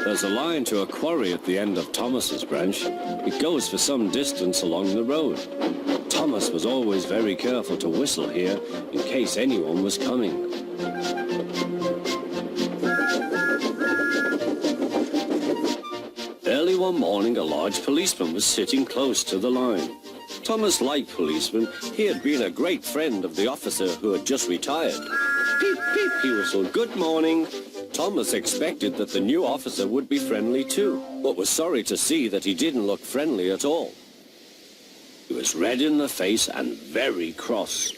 There's a line to a quarry at the end of Thomas's branch. It goes for some distance along the road. Thomas was always very careful to whistle here in case anyone was coming. Early one morning, a large policeman was sitting close to the line. Thomas liked Policeman. He had been a great friend of the officer who had just retired. Peep, peep, he whistled, "Good morning." Thomas expected that the new officer would be friendly too, but was sorry to see that he didn't look friendly at all. He was red in the face and very cross.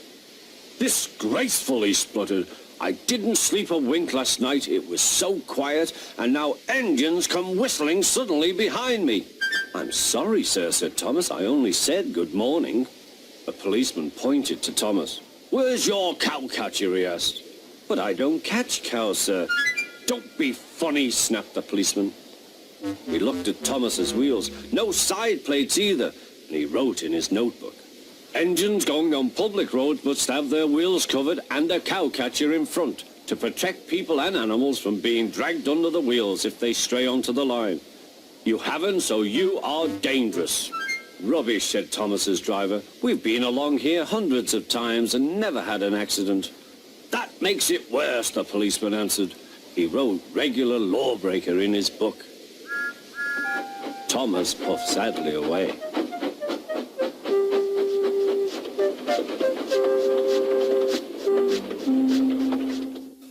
"Disgraceful," he spluttered. "I didn't sleep a wink last night. It was so quiet, and now engines come whistling suddenly behind me." "I'm sorry, sir," said Thomas. "I only said good morning." The policeman pointed to Thomas. "Where's your cowcatcher?" he asked. "But I don't catch cows, sir." "Don't be funny," snapped the policeman. He looked at Thomas's wheels. No side plates either, and he wrote in his notebook, "Engines going on public roads must have their wheels covered and a cowcatcher in front to protect people and animals from being dragged under the wheels if they stray onto the line. You haven't, so you are dangerous." "Rubbish," said Thomas's driver. "We've been along here hundreds of times and never had an accident." "That makes it worse," the policeman answered. He wrote regular lawbreaker in his book. Thomas puffed sadly away.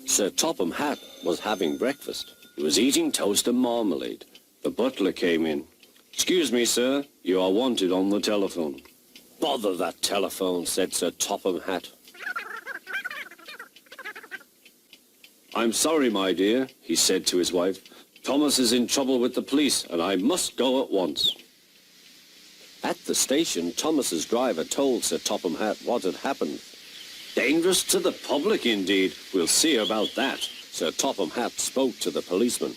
Sir Topham Hatt was having breakfast. He was eating toast and marmalade. The butler came in. "Excuse me, sir, you are wanted on the telephone." "Bother that telephone," said Sir Topham Hatt. "I'm sorry, my dear," he said to his wife. "Thomas is in trouble with the police, and I must go at once." At the station, Thomas's driver told Sir Topham Hatt what had happened. "Dangerous to the public, indeed. We'll see about that." Sir Topham Hatt spoke to the policeman.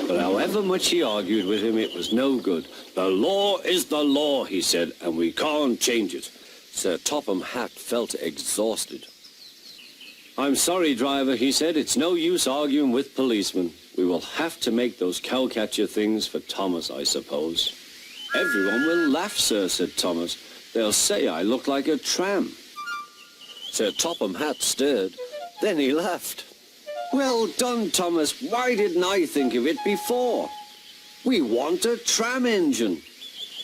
But however much he argued with him, it was no good. "The law is the law," he said, "and we can't change it." Sir Topham Hatt felt exhausted. "I'm sorry, driver," he said. "It's no use arguing with policemen. We will have to make those cowcatcher things for Thomas, I suppose." "Everyone will laugh, sir," said Thomas. "They'll say I look like a tram." Sir Topham Hatt stared. Then he laughed. "Well done, Thomas. Why didn't I think of it before? We want a tram engine.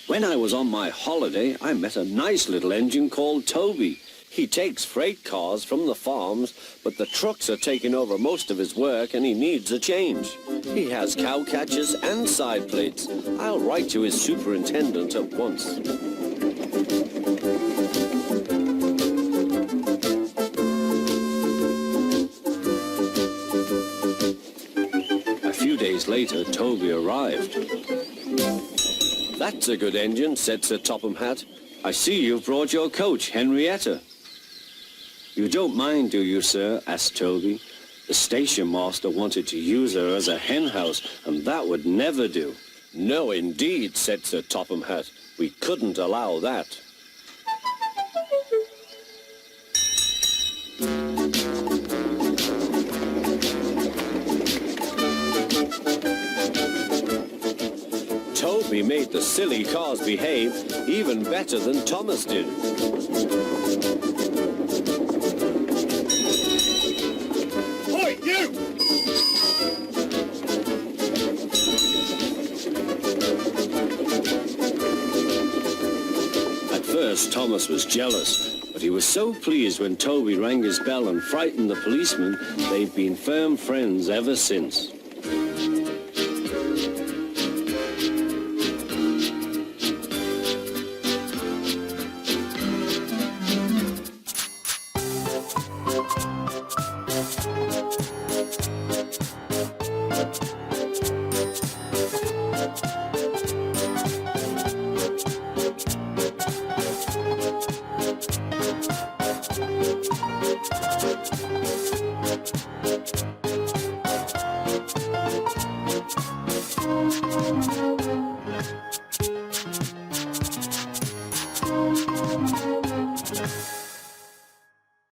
When I was on my holiday, I met a nice little engine called Toby. He takes freight cars from the farms, but the trucks are taking over most of his work and he needs a change. He has cowcatchers and side plates. I'll write to his superintendent at once." A few days later, Toby arrived. "That's a good engine," said Sir Topham Hatt. "I see you've brought your coach, Henrietta." "You don't mind, do you, sir?" asked Toby. "The station master wanted to use her as a hen house, and that would never do." "No, indeed," said Sir Topham Hatt. "We couldn't allow that." Toby made the silly cars behave even better than Thomas did. Oi, you! At first, Thomas was jealous, but he was so pleased when Toby rang his bell and frightened the policeman, they've been firm friends ever since.